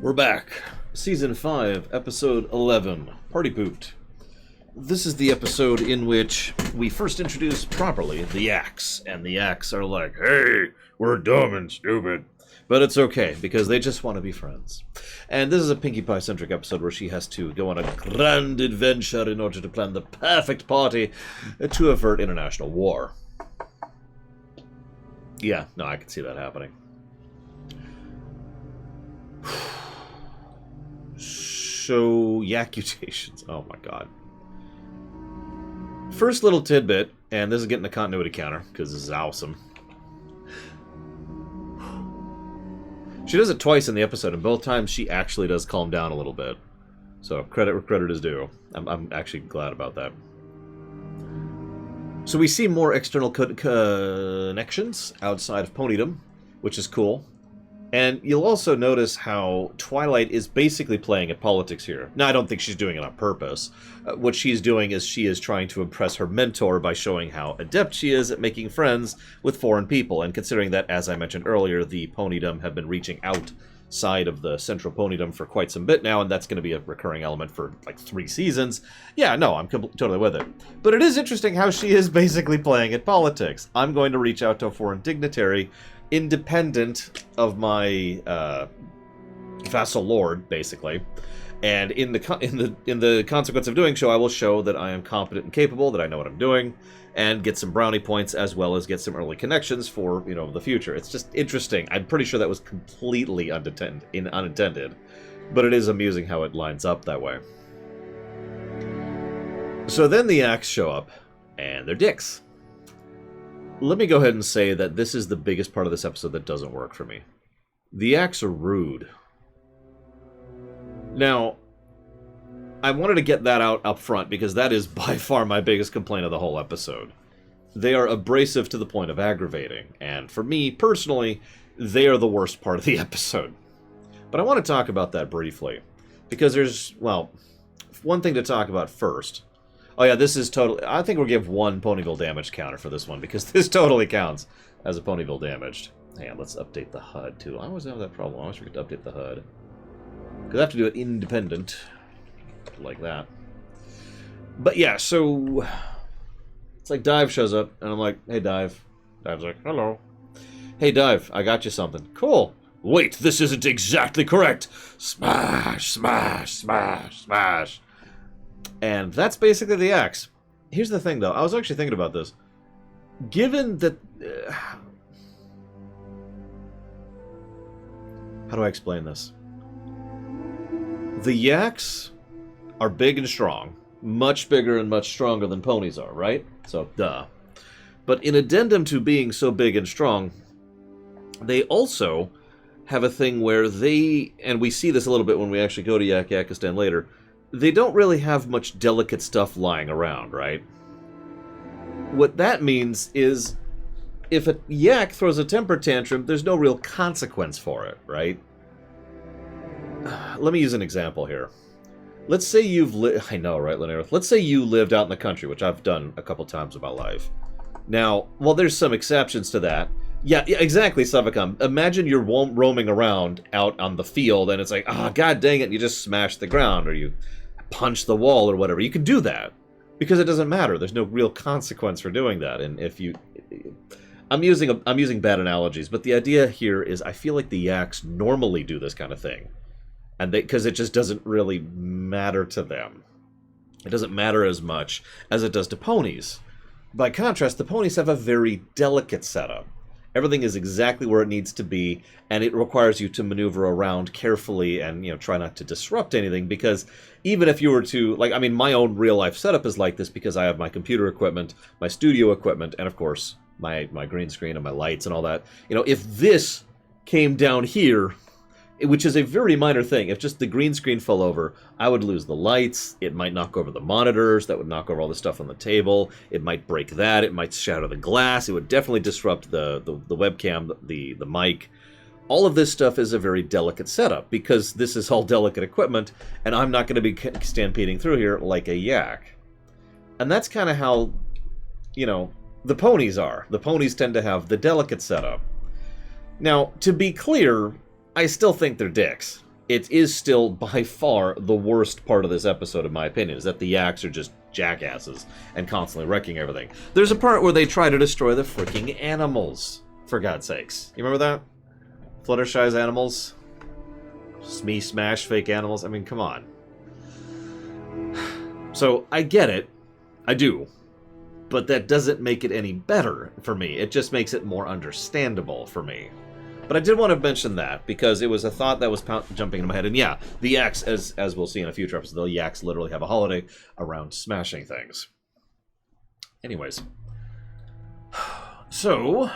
We're back. Season 5, Episode 11, Party Pooped. This is the episode in which we first introduce properly the Yaks, and the Yaks are like, hey, we're dumb and stupid. But it's okay, because they just want to be friends. And this is a Pinkie Pie-centric episode where she has to go on a grand adventure in order to plan the perfect party to avert international war. Yeah, no, I can see that happening. So, Yakutations. Oh my god. First little tidbit, and this is getting a continuity counter, because this is awesome. She does it twice in the episode, and both times she actually does calm down a little bit. So, credit where credit is due. I'm actually glad about that. So we see more external connections outside of Ponydom, which is cool. And you'll also notice how Twilight is basically playing at politics here. Now, I don't think she's doing it on purpose. What she's doing is she is trying to impress her mentor by showing how adept she is at making friends with foreign people. And considering that, as I mentioned earlier, the Ponydom have been reaching outside of the central Ponydom for quite some bit now, and that's going to be a recurring element for like 3 seasons. Yeah, no, I'm totally with it. But it is interesting how she is basically playing at politics. I'm going to reach out to a foreign dignitary independent of my vassal lord, basically, and in the consequence of doing so, I will show that I am competent and capable, that I know what I'm doing, and get some brownie points as well as get some early connections for the future. It's just interesting. I'm pretty sure that was completely unintended, but it is amusing how it lines up that way. So then the Yaks show up, and they're dicks. Let me go ahead and say that this is the biggest part of this episode that doesn't work for me. The Yaks are rude. Now, I wanted to get that out up front because that is by far my biggest complaint of the whole episode. They are abrasive to the point of aggravating, and for me, personally, they are the worst part of the episode. But I want to talk about that briefly, because there's, well, one thing to talk about first. Oh yeah, this is totally... I think we'll give 1 Ponyville damage counter for this one, because this totally counts as a Ponyville damaged. Hang on, let's update the HUD, too. I always have that problem. I always forget to update the HUD. Because I have to do it independent. Like that. But yeah, so... It's like Dive shows up, and I'm like, hey, Dive. Dive's like, hello. Hey, Dive, I got you something. Cool. Wait, this isn't exactly correct. Smash, smash, smash, smash. And that's basically the Yaks. Here's the thing, though. I was actually thinking about this. Given that... how do I explain this? The Yaks are big and strong. Much bigger and much stronger than ponies are, right? So, duh. But in addendum to being so big and strong, they also have a thing where they... And we see this a little bit when we actually go to Yakistan later. They don't really have much delicate stuff lying around, right? What that means is, if a yak throws a temper tantrum, there's no real consequence for it, right? Let me use an example here. Let's say you've lived... I know, right, Linnea? Let's say you lived out in the country, which I've done a couple times in my life. Now, well, there's some exceptions to that. Yeah, exactly, Savakam. Imagine you're roaming around out on the field, and it's like, ah, god dang it, and you just smash the ground, or you punch the wall, or whatever. You can do that, because it doesn't matter. There's no real consequence for doing that, and if you... I'm using bad analogies, but the idea here is I feel like the Yaks normally do this kind of thing, and because it just doesn't really matter to them. It doesn't matter as much as it does to ponies. By contrast, the ponies have a very delicate setup. Everything is exactly where it needs to be, and it requires you to maneuver around carefully and, try not to disrupt anything, because even if you were to, like, I mean, my own real-life setup is like this because I have my computer equipment, my studio equipment, and, of course, my green screen and my lights and all that. If this came down here, which is a very minor thing, if just the green screen fell over, I would lose the lights, it might knock over the monitors, that would knock over all the stuff on the table, it might break that, it might shatter the glass, it would definitely disrupt the webcam, the mic. All of this stuff is a very delicate setup, because this is all delicate equipment, and I'm not going to be stampeding through here like a yak. And that's kind of how, the ponies are. The ponies tend to have the delicate setup. Now, to be clear, I still think they're dicks. it is still by far the worst part of this episode, in my opinion, is that the Yaks are just jackasses and constantly wrecking everything. There's a part where they try to destroy the freaking animals, for God's sakes. You remember that? Fluttershy's animals? Smee smash fake animals? I mean, come on. So, I get it. I do. But that doesn't make it any better for me. It just makes it more understandable for me. But I did want to mention that, because it was a thought that was jumping in my head. And yeah, the Yaks, as we'll see in a future episode, the Yaks literally have a holiday around smashing things. Anyways. So,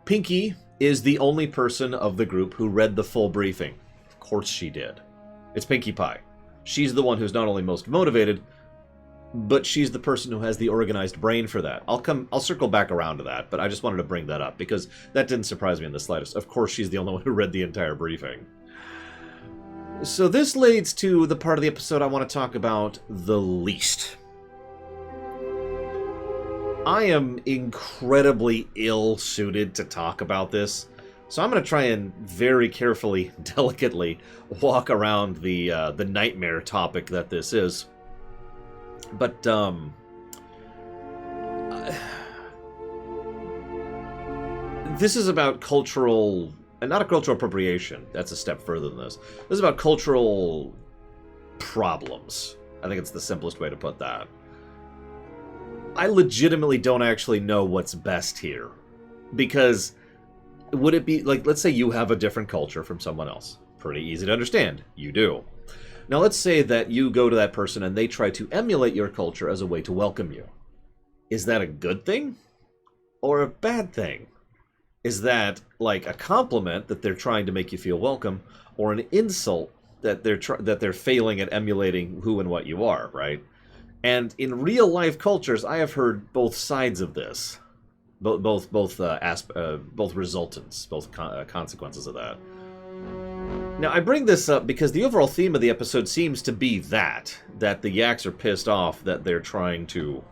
Pinky is the only person of the group who read the full briefing. Of course she did. It's Pinkie Pie. She's the one who's not only most motivated, but she's the person who has the organized brain for that. I'll circle back around to that, but I just wanted to bring that up, because that didn't surprise me in the slightest. Of course she's the only one who read the entire briefing. So this leads to the part of the episode I want to talk about the least. I am incredibly ill-suited to talk about this, so I'm going to try and very carefully, delicately, walk around the nightmare topic that this is. But, this is about cultural, and not a cultural appropriation, that's a step further than this. This is about cultural problems. I think it's the simplest way to put that. I legitimately don't actually know what's best here. Because, would it be, like, let's say you have a different culture from someone else. Pretty easy to understand. You do. Now let's say that you go to that person and they try to emulate your culture as a way to welcome you. Is that a good thing? Or a bad thing? Is that like a compliment that they're trying to make you feel welcome, or an insult that they're failing at emulating who and what you are, right? And in real life cultures, I have heard both sides of this. Both resultants, both consequences of that. Now, I bring this up because the overall theme of the episode seems to be that the Yaks are pissed off that they're trying to,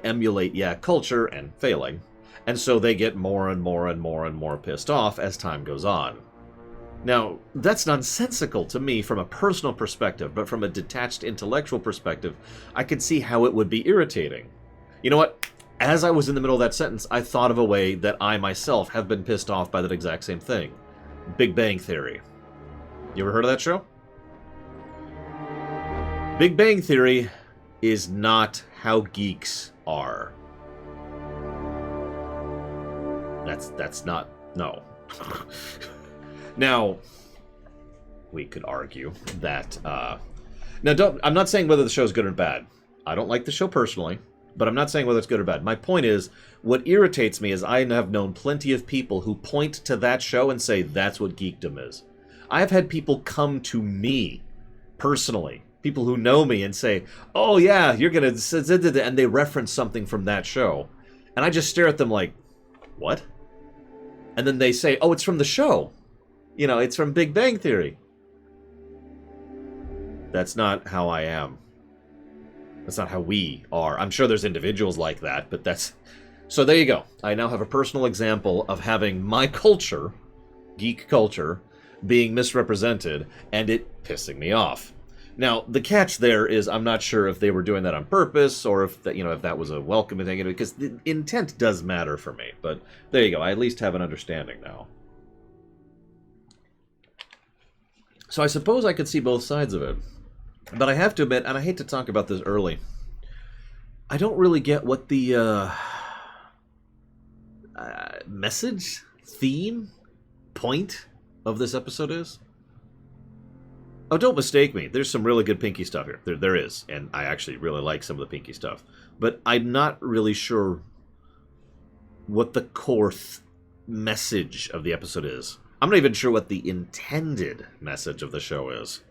emulate Yak culture and failing, and so they get more and more and more and more pissed off as time goes on. Now, that's nonsensical to me from a personal perspective, but from a detached intellectual perspective, I could see how it would be irritating. You know what? As I was in the middle of that sentence, I thought of a way that I myself have been pissed off by that exact same thing. Big Bang Theory. You ever heard of that show? Big Bang Theory is not how geeks are. That's not... No. Now, we could argue that... Now, I'm not saying whether the show is good or bad. I don't like the show personally, but I'm not saying whether it's good or bad. My point is, what irritates me is I have known plenty of people who point to that show and say, that's what geekdom is. I've had people come to me, personally, people who know me, and say, oh yeah, you're gonna... and they reference something from that show. And I just stare at them like, what? And then they say, oh, it's from the show. It's from Big Bang Theory. That's not how I am. That's not how we are. I'm sure there's individuals like that, but that's... So there you go. I now have a personal example of having my culture, geek culture, being misrepresented, and it pissing me off. Now, the catch there is I'm not sure if they were doing that on purpose, or if that, if that was a welcoming thing, because the intent does matter for me. But there you go. I at least have an understanding now. So I suppose I could see both sides of it. But I have to admit, and I hate to talk about this early, I don't really get what the message, theme, point of this episode is. Oh, don't mistake me. There's some really good Pinky stuff here. There is, and I actually really like some of the Pinky stuff. But I'm not really sure what the core message of the episode is. I'm not even sure what the intended message of the show is.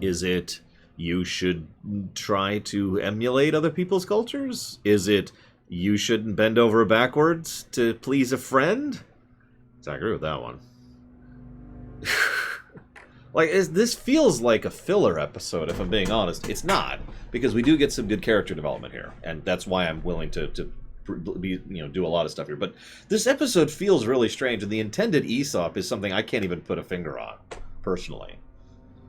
Is it you should try to emulate other people's cultures? Is it you shouldn't bend over backwards to please a friend? So I agree with that one. This feels like a filler episode, if I'm being honest. It's not, because we do get some good character development here, and that's why I'm willing to do a lot of stuff here. But this episode feels really strange, and the intended Aesop is something I can't even put a finger on. personally.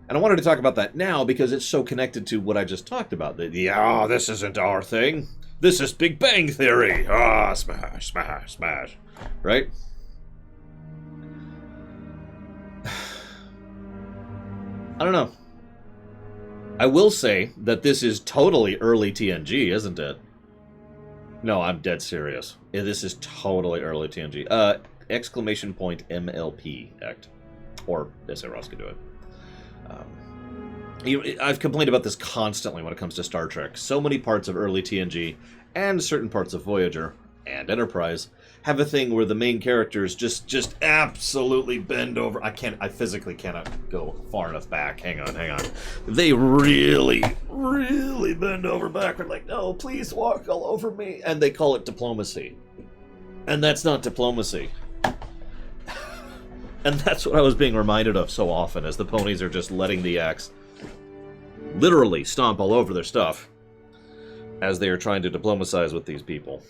And I wanted to talk about that now because it's so connected to what I just talked about. Oh, this isn't our thing. This is Big Bang Theory. Ah, smash, smash, smash. Right? I don't know. I will say that this is totally early TNG, isn't it? No, I'm dead serious. Yeah, this is totally early TNG. Exclamation point MLP act. Or S.A. Ross could do it. I've complained about this constantly when it comes to Star Trek. So many parts of early TNG and certain parts of Voyager and Enterprise have a thing where the main characters just absolutely bend over. I physically cannot go far enough back. Hang on. They really bend over backward, like, no, please walk all over me. And they call it diplomacy. And that's not diplomacy. And that's what I was being reminded of so often, as the ponies are just letting the X literally stomp all over their stuff as they are trying to diplomatize with these people.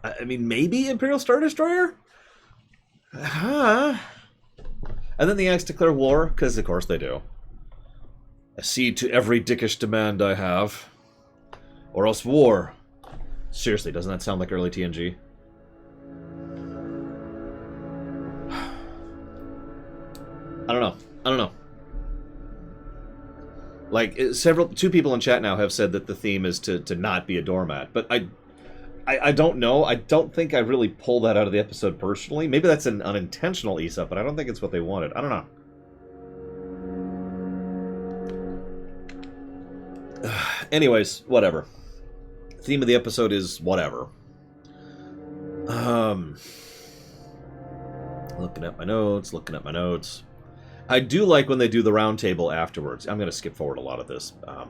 I mean, maybe Imperial Star Destroyer? And then the X declare war, because of course they do. Accede to every dickish demand I have, or else war. Seriously, doesn't that sound like early TNG? I don't know. Like, two people in chat now have said that the theme is to not be a doormat, but I don't know. I don't think I really pull that out of the episode personally. Maybe that's an unintentional ease up, but I don't think it's what they wanted. I don't know. Anyways, whatever. Theme of the episode is whatever. Looking at my notes. I do like when they do the round table afterwards. I'm going to skip forward a lot of this. How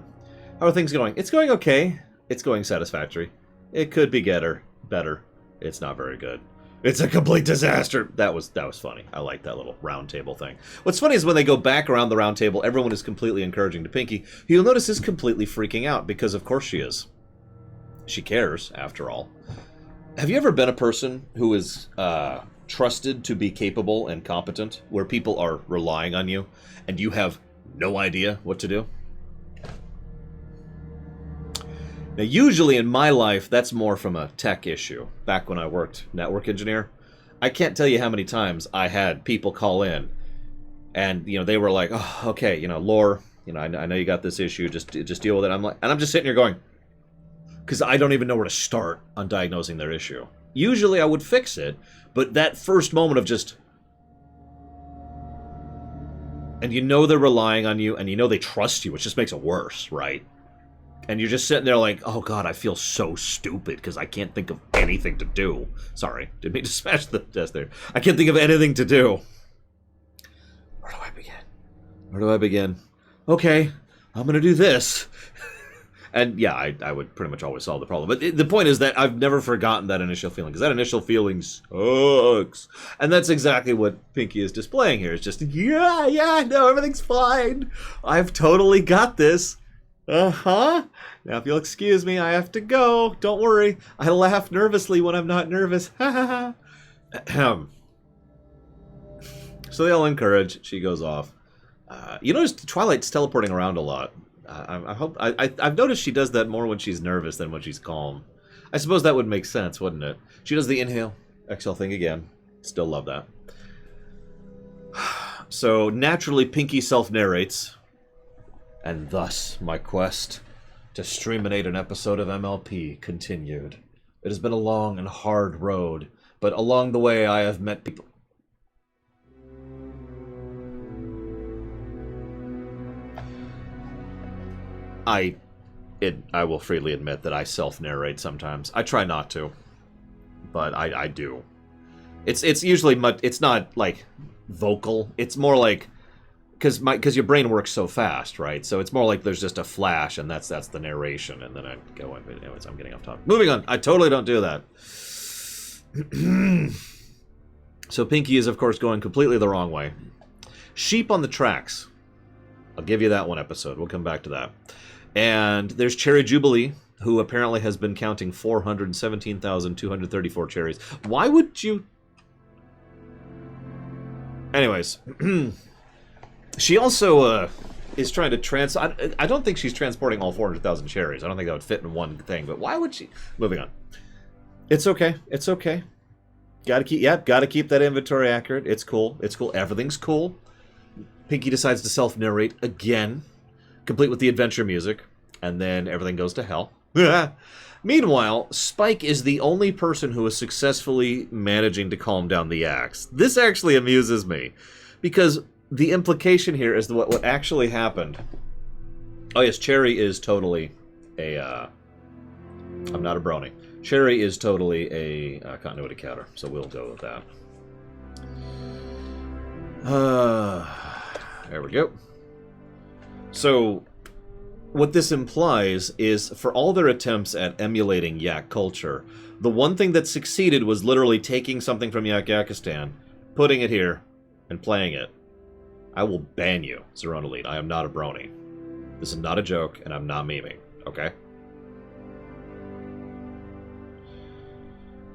are things going? It's going okay. It's going satisfactory. It could be better. It's not very good. It's a complete disaster. That was funny. I like that little round table thing. What's funny is when they go back around the round table, everyone is completely encouraging to Pinky, who you'll notice is completely freaking out, because of course she is. She cares, after all. Have you ever been a person who is trusted to be capable and competent, where people are relying on you, and you have no idea what to do? Now, usually in my life, that's more from a tech issue. Back when I worked network engineer, I can't tell you how many times I had people call in, and they were like, "Oh, okay, Lore, I know you got this issue. Just deal with it." And I'm just sitting here going, because I don't even know where to start on diagnosing their issue. Usually I would fix it, but that first moment of just... And they're relying on you, and they trust you, which just makes it worse, right? And you're just sitting there like, oh god, I feel so stupid, because I can't think of anything to do. Sorry, didn't mean to smash the desk there. I can't think of anything to do. Where do I begin? Okay, I'm gonna do this. And yeah, I would pretty much always solve the problem. But the point is that I've never forgotten that initial feeling, because that initial feeling sucks. And that's exactly what Pinky is displaying here. It's just, yeah, no, everything's fine. I've totally got this. Uh-huh. Now, if you'll excuse me, I have to go. Don't worry. I laugh nervously when I'm not nervous. Ha ha ha. So they all encourage. She goes off. You notice Twilight's teleporting around a lot. I've noticed she does that more when she's nervous than when she's calm. I suppose that would make sense, wouldn't it? She does the inhale, exhale thing again. Still love that. So naturally, Pinky self-narrates. And thus, my quest to streaminate an episode of MLP continued. It has been a long and hard road, but along the way I have met people... I will freely admit that I self-narrate sometimes. I try not to, but I do. It's usually it's not like vocal. It's more like because your brain works so fast, right? So it's more like there's just a flash, and that's the narration, and then I go in. Anyways, I'm getting off topic. Moving on. I totally don't do that. So Pinky is of course going completely the wrong way. Sheep on the tracks. I'll give you that one episode. We'll come back to that. And there's Cherry Jubilee, who apparently has been counting 417,234 cherries. Why would you... Anyways, she also is trying to I don't think she's transporting all 400,000 cherries. I don't think that would fit in one thing. But why would she? Moving on. It's okay. It's okay. Gotta keep that inventory accurate. It's cool. It's cool. Everything's cool. Pinky decides to self-narrate again, complete with the adventure music, and then everything goes to hell. Meanwhile, Spike is the only person who is successfully managing to calm down the axe. This actually amuses me, because the implication here is that what actually happened... Oh yes, Cherry is totally a... I'm not a brony. Cherry is totally a continuity counter, so we'll go with that. There we go. So, what this implies is, for all their attempts at emulating Yak culture, the one thing that succeeded was literally taking something from Yak-Yakistan, putting it here, and playing it. I will ban you, Zerona Elite. I am not a brony. This is not a joke, and I'm not memeing, okay?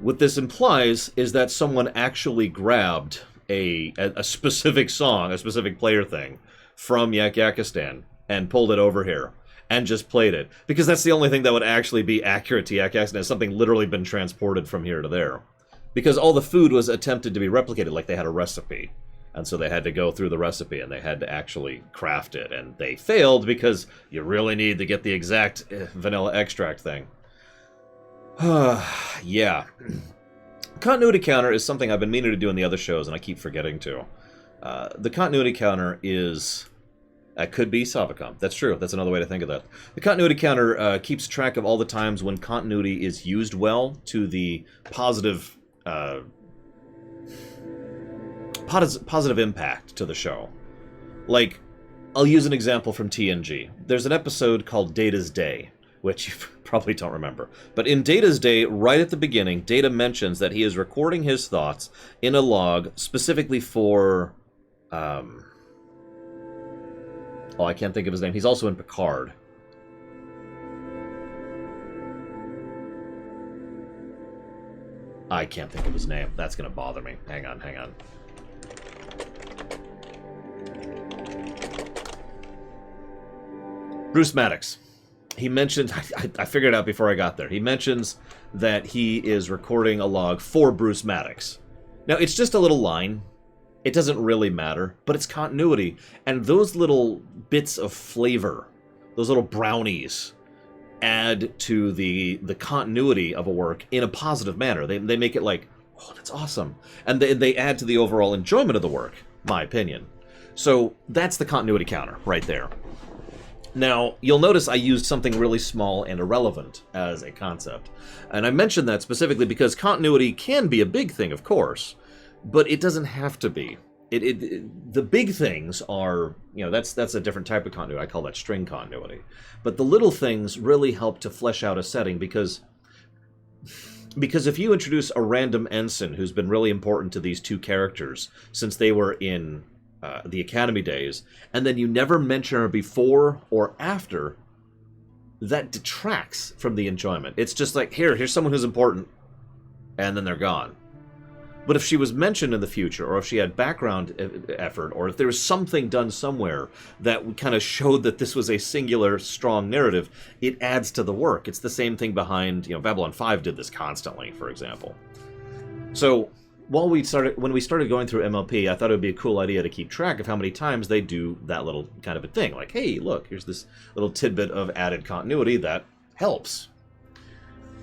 What this implies is that someone actually grabbed a specific song, a specific player thing, from Yak-Yakistan, and pulled it over here, and just played it. Because that's the only thing that would actually be accurate to Yak-Yakistan, is something literally been transported from here to there. Because all the food was attempted to be replicated, like they had a recipe. And so they had to go through the recipe, and they had to actually craft it. And they failed, because you really need to get the exact vanilla extract thing. Yeah. Continuity counter is something I've been meaning to do in the other shows, and I keep forgetting to. The continuity counter is... could be Savicom. That's true. That's another way to think of that. The continuity counter keeps track of all the times when continuity is used well to the positive... positive impact to the show. Like, I'll use an example from TNG. There's an episode called Data's Day, which you probably don't remember. But in Data's Day, right at the beginning, Data mentions that he is recording his thoughts in a log specifically for... Oh, I can't think of his name. He's also in Picard. I can't think of his name. That's going to bother me. Hang on, hang on. Bruce Maddox. He mentioned... I figured it out before I got there. He mentions that he is recording a log for Bruce Maddox. Now, it's just a little line. It doesn't really matter, but it's continuity. And those little bits of flavor, those little brownies, add to the continuity of a work in a positive manner. They make it like, oh, that's awesome. And they add to the overall enjoyment of the work, my opinion. So that's the continuity counter right there. Now, you'll notice I used something really small and irrelevant as a concept. And I mentioned that specifically because continuity can be a big thing, of course. But it doesn't have to be. The big things are, you know, that's a different type of continuity. I call that string continuity. But the little things really help to flesh out a setting because if you introduce a random ensign who's been really important to these two characters since they were in the Academy days, and then you never mention her before or after, that detracts from the enjoyment. It's just like, here's someone who's important, and then they're gone. But if she was mentioned in the future, or if she had background effort, or if there was something done somewhere that kind of showed that this was a singular, strong narrative, it adds to the work. It's the same thing behind, you know, Babylon 5 did this constantly, for example. So, when we started going through MLP, I thought it would be a cool idea to keep track of how many times they do that little kind of a thing. Like, hey, look, here's this little tidbit of added continuity that helps.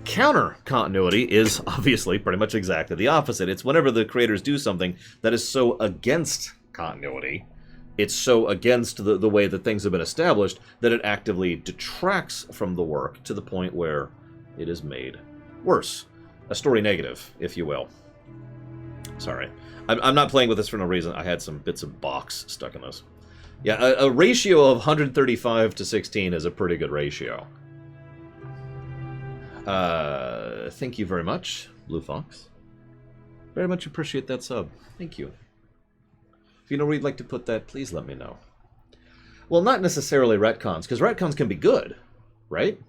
Counter continuity is obviously pretty much exactly the opposite. It's whenever the creators do something that is so against continuity, it's so against the way that things have been established, that it actively detracts from the work to the point where it is made worse. A story negative, if you will. Sorry. I'm not playing with this for no reason. I had some bits of box stuck in this. Yeah, a ratio of 135 to 16 is a pretty good ratio. Thank you very much, Blue Fox. Very much appreciate that sub. Thank you. If you know where you'd like to put that, please let me know. Well, not necessarily retcons, because retcons can be good, right?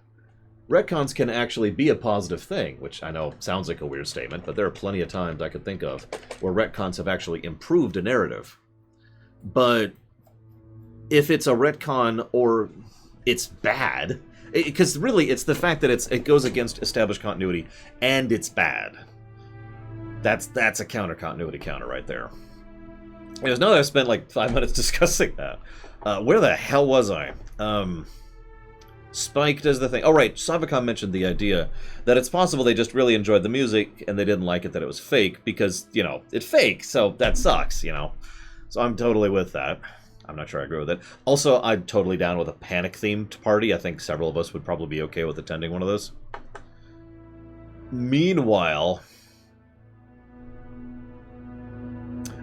Retcons can actually be a positive thing, which I know sounds like a weird statement, but there are plenty of times I could think of where retcons have actually improved a narrative. But if it's a retcon or it's bad, because really it's the fact that it goes against established continuity and it's bad. That's a continuity counter right there. Anyways, now that I've spent like 5 minutes discussing that, where the hell was I? Spike does the thing. Oh, right. Savicon mentioned the idea that it's possible they just really enjoyed the music and they didn't like it that it was fake because, you know, it's fake, so that sucks, you know. So I'm totally with that. I'm not sure I agree with it. Also, I'm totally down with a panic-themed party. I think several of us would probably be okay with attending one of those. Meanwhile...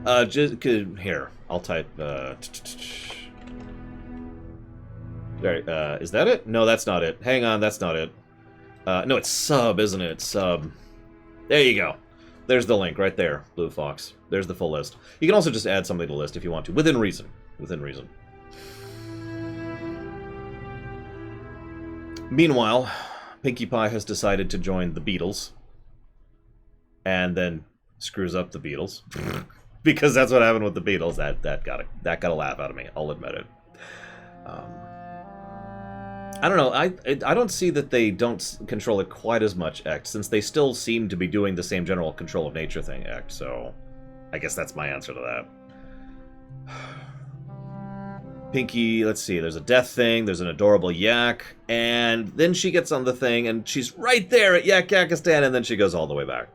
here, I'll type, is that it? No, that's not it. Hang on, that's not it. No, it's sub, isn't it? Sub. There you go. There's the link right there, Blue Fox. There's the full list. You can also just add somebody to the list if you want to, within reason. Within reason. Meanwhile, Pinkie Pie has decided to join the Beatles. And then screws up the Beatles. Because that's what happened with the Beatles. That got a laugh out of me. I'll admit it. I don't know. I don't see that they don't control it quite as much, Ect, since they still seem to be doing the same general control of nature thing, Ect. So, I guess that's my answer to that. Pinkie, let's see. There's a death thing. There's an adorable yak, and then she gets on the thing, and she's right there at Yakistan, and then she goes all the way back.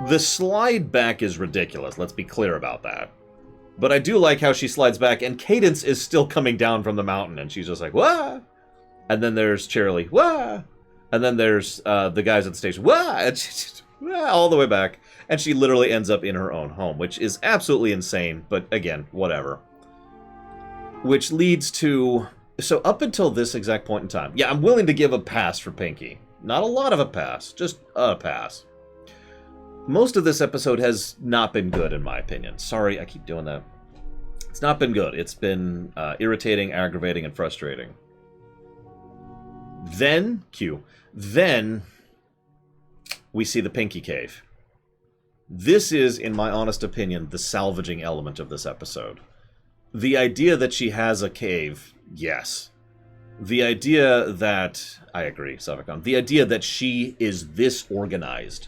The slide back is ridiculous. Let's be clear about that. But I do like how she slides back, and Cadence is still coming down from the mountain, and she's just like, wah! And then there's Cheerilee, wah! And then there's the guys at the station, wah! And she's all the way back. And she literally ends up in her own home, which is absolutely insane, but again, whatever. Which leads to... So up until this exact point in time, yeah, I'm willing to give a pass for Pinkie. Not a lot of a pass, just a pass. Most of this episode has not been good, in my opinion. Sorry, I keep doing that. It's not been good. It's been irritating, aggravating, and frustrating. Then, then we see the Pinkie Cave. This is, in my honest opinion, the salvaging element of this episode. The idea that she has a cave, yes. The idea that... I agree, Savicon. The idea that she is this organized,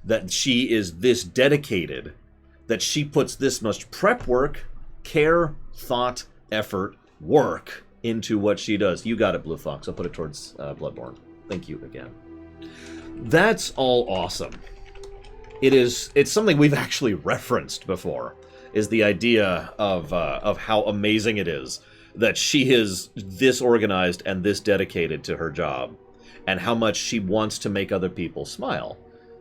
that she is this dedicated, that she puts this much prep work, care, thought, effort, work into what she does. You got it, Blue Fox. I'll put it towards Bloodborne. Thank you again. That's all awesome. It's something we've actually referenced before, is the idea of how amazing it is that she is this organized and this dedicated to her job, and how much she wants to make other people smile.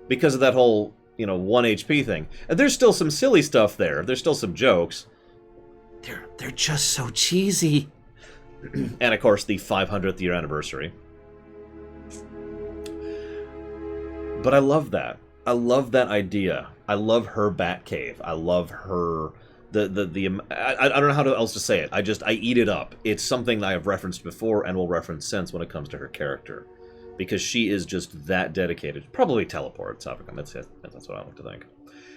Because of that whole, 1 HP thing. And there's still some silly stuff there. There's still some jokes. They're just so cheesy. And of course, the 500th year anniversary. But I love that. I love that idea. I love her Batcave. I love her... I don't know how else to say it. I eat it up. It's something that I have referenced before and will reference since when it comes to her character. Because she is just that dedicated. Probably teleport, Savicon. That's it. That's what I like to think.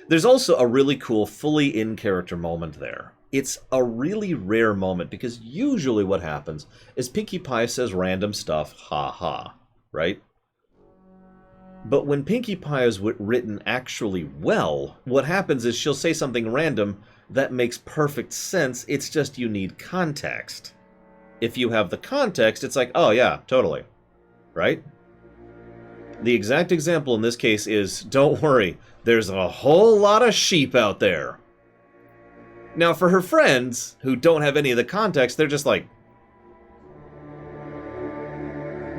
There's also a really cool, fully in-character moment there. It's a really rare moment, because usually what happens is Pinkie Pie says random stuff, ha-ha, right? But when Pinkie Pie is written actually well, what happens is she'll say something random that makes perfect sense, it's just you need context. If you have the context, it's like, oh yeah, totally. Right? The exact example in this case is, don't worry, there's a whole lot of sheep out there. Now, for her friends, who don't have any of the context, they're just like...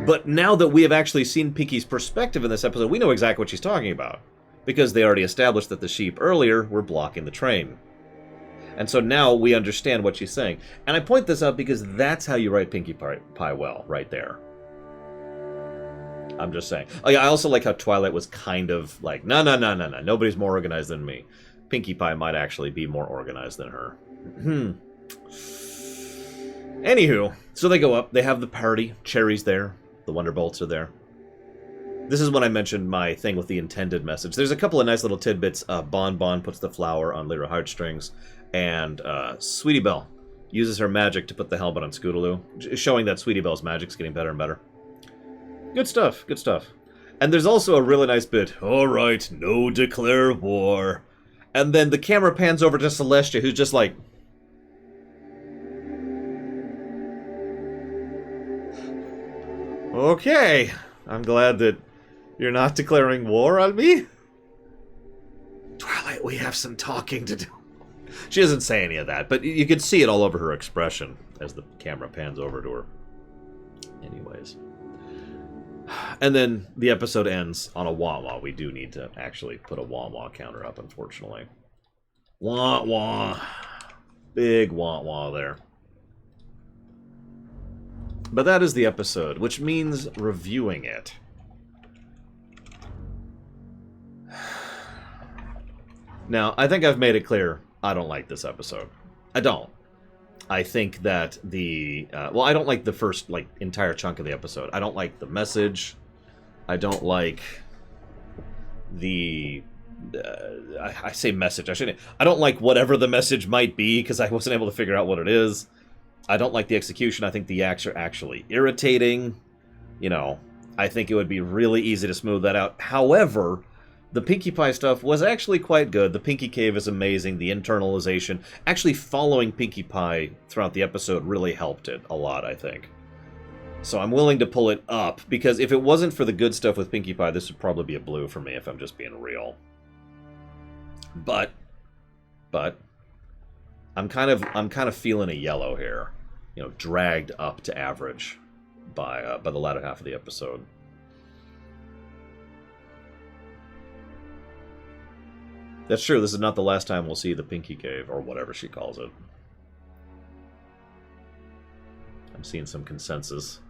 But now that we have actually seen Pinkie's perspective in this episode, we know exactly what she's talking about. Because they already established that the sheep earlier were blocking the train. And so now we understand what she's saying. And I point this out because that's how you write Pinkie Pie well, right there. I'm just saying. Oh yeah, I also like how Twilight was kind of like, no, nobody's more organized than me. Pinkie Pie might actually be more organized than her. Anywho, so they go up, they have the party, Cherry's there, the Wonderbolts are there. This is when I mentioned my thing with the intended message. There's a couple of nice little tidbits. Bon Bon puts the flower on Lyra Heartstrings, and Sweetie Belle uses her magic to put the helmet on Scootaloo, showing that Sweetie Belle's magic's getting better and better. Good stuff, good stuff. And there's also a really nice bit, alright, no declare war. And then the camera pans over to Celestia, who's just like... Okay, I'm glad that you're not declaring war on me. Twilight, we have some talking to do. She doesn't say any of that, but you can see it all over her expression as the camera pans over to her. Anyways. And then the episode ends on a wah-wah. We do need to actually put a wah-wah counter up, unfortunately. Wah-wah. Big wah-wah there. But that is the episode, which means reviewing it. Now, I think I've made it clear I don't like this episode. I don't. I think that the... well, I don't like the first, entire chunk of the episode. I don't like the message. I don't like the... I say message. I shouldn't... I don't like whatever the message might be, because I wasn't able to figure out what it is. I don't like the execution. I think the acts are actually irritating. You know, I think it would be really easy to smooth that out. However... the Pinkie Pie stuff was actually quite good. The Pinkie Cave is amazing. The internalization. Actually following Pinkie Pie throughout the episode really helped it a lot, I think. So I'm willing to pull it up, because if it wasn't for the good stuff with Pinkie Pie, this would probably be a blue for me, if I'm just being real. But I'm kind of feeling a yellow here. You know, dragged up to average by the latter half of the episode. That's true, this is not the last time we'll see the Pinkie Cave, or whatever she calls it. I'm seeing some consensus.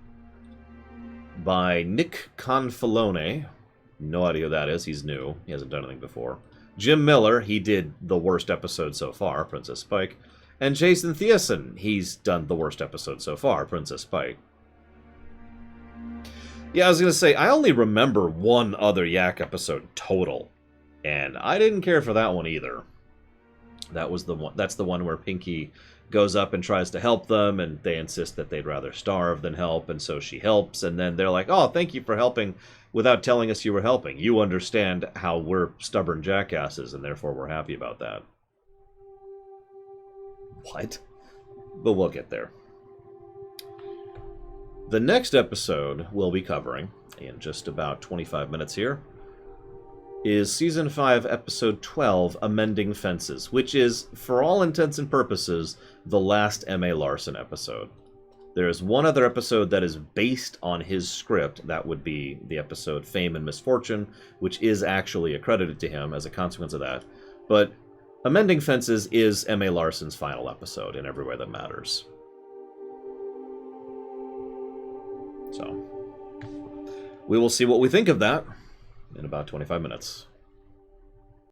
By Nick Confalone. No idea who that is, he's new. He hasn't done anything before. Jim Miller, he did the worst episode so far, Princess Spike. And Jason Thiessen, he's done the worst episode so far, Princess Spike. Yeah, I was going to say, I only remember one other Yak episode total. And I didn't care for that one either. That was the one. That's the one where Pinkie goes up and tries to help them, and they insist that they'd rather starve than help, and so she helps, and then they're like, "Oh, thank you for helping without telling us you were helping. You understand how we're stubborn jackasses, and therefore we're happy about that." What? But we'll get there. The next episode we'll be covering in just about 25 minutes here is Season 5, Episode 12, Amending Fences, which is, for all intents and purposes, the last M.A. Larson episode. There is one other episode that is based on his script. That would be the episode Fame and Misfortune, which is actually accredited to him as a consequence of that. But Amending Fences is M.A. Larson's final episode in every way that matters. So, we will see what we think of that in about 25 minutes.